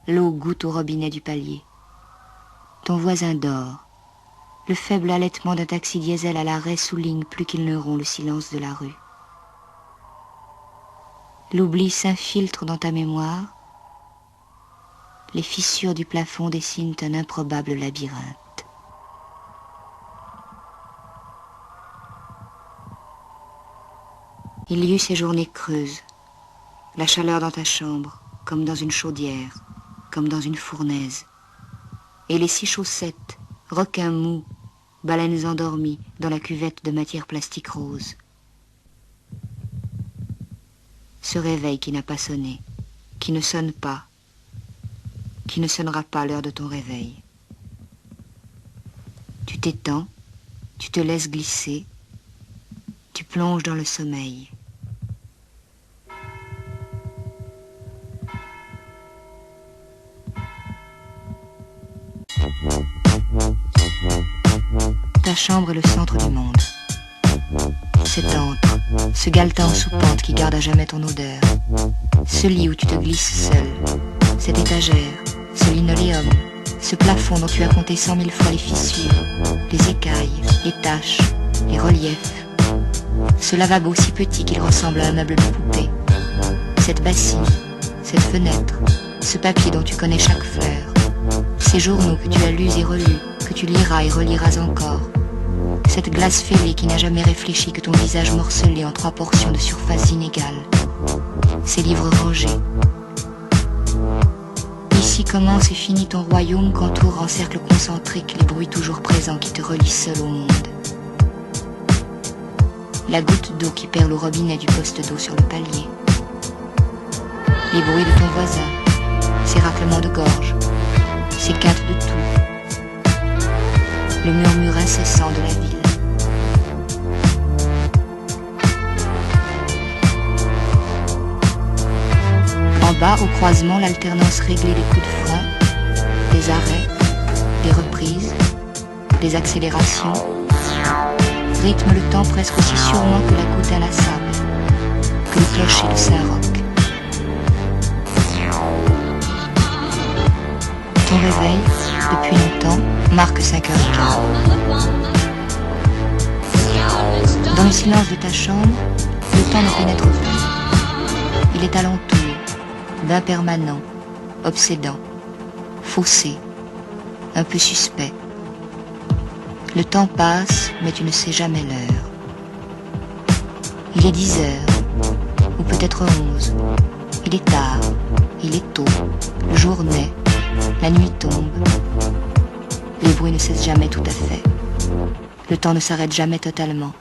l'eau goutte au robinet du palier. Ton voisin dort. Le faible halètement d'un taxi diesel à l'arrêt souligne plus qu'il ne rompt le silence de la rue. L'oubli s'infiltre dans ta mémoire. Les fissures du plafond dessinent un improbable labyrinthe. Il y eut ces journées creuses, la chaleur dans ta chambre, comme dans une chaudière, comme dans une fournaise, et les 6 chaussettes, requins mous, baleines endormies dans la cuvette de matière plastique rose. Ce réveil qui n'a pas sonné, qui ne sonne pas, qui ne sonnera pas à l'heure de ton réveil. Tu t'étends, tu te laisses glisser, tu plonges dans le sommeil. Ta chambre est le centre du monde. Cet antre, ce galetas en soupente qui garde à jamais ton odeur, ce lit où tu te glisses seul, cette étagère, ce linoléum, ce plafond dont tu as compté 100 000 fois les fissures, les écailles, les taches, les reliefs, ce lavabo si petit qu'il ressemble à un meuble de poupée, cette bassine, cette fenêtre, ce papier dont tu connais chaque fleur, ces journaux que tu as lus et relus, que tu liras et reliras encore, cette glace fêlée qui n'a jamais réfléchi que ton visage morcelé en 3 portions de surface inégales, ces livres rangés. Ici commence et finit ton royaume qu'entourent en cercle concentrique les bruits toujours présents qui te relient seul au monde. La goutte d'eau qui perle au robinet du poste d'eau sur le palier, les bruits de ton voisin, ses raclements de gorge, ses quintes de tout, le murmure incessant de la ville. En bas, au croisement, l'alternance réglée des coups de frein, des arrêts, des reprises, des accélérations, rythme le temps presque aussi sûrement que la goutte inlassable, que le clocher de Saint-Roch. Ton réveil, depuis longtemps, marque 5h15. Dans le silence de ta chambre, le temps ne pénètre plus. Il est alentour, d'impermanent, obsédant, faussé, un peu suspect. Le temps passe, mais tu ne sais jamais l'heure. Il est 10 heures, ou peut-être 11. Il est tard, il est tôt, le jour naît, la nuit tombe. Les bruits ne cessent jamais tout à fait. Le temps ne s'arrête jamais totalement,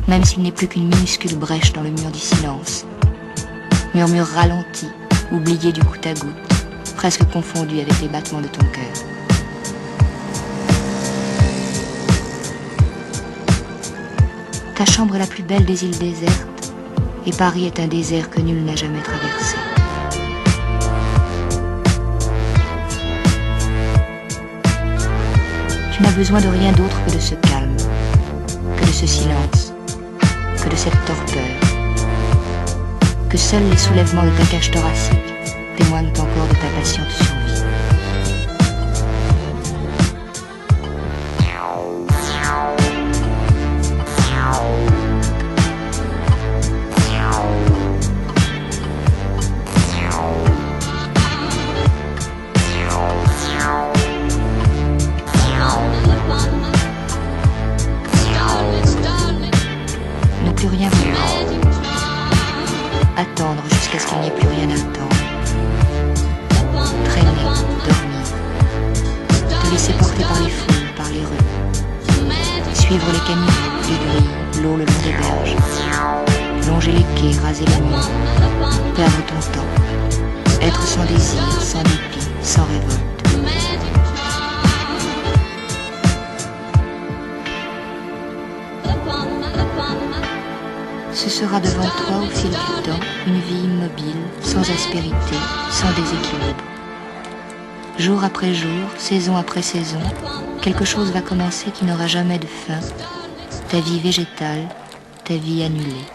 même s'il n'est plus qu'une minuscule brèche dans le mur du silence. Murmure ralenti, oublié du goutte à goutte, presque confondu avec les battements de ton cœur. Ta chambre est la plus belle des îles désertes, et Paris est un désert que nul n'a jamais traversé. Tu n'as besoin de rien d'autre que de ce calme, que de ce silence, que de cette torpeur, que seuls les soulèvements de ta cage thoracique témoignent encore de ta patiente survie. Ne plus rien faire. Attendre jusqu'à ce qu'il n'y ait plus rien à attendre. Traîner, dormir. Te laisser porter par les foules, par les rues. Suivre les caniveaux, les grilles, l'eau le long des berges. Longer les quais, raser les murs. Perdre ton temps. Être sans désir, sans dépit, sans révolte. Ce sera devant toi au fil du temps une vie immobile, sans aspérité, sans déséquilibre. Jour après jour, saison après saison, quelque chose va commencer qui n'aura jamais de fin. Ta vie végétale, ta vie annulée.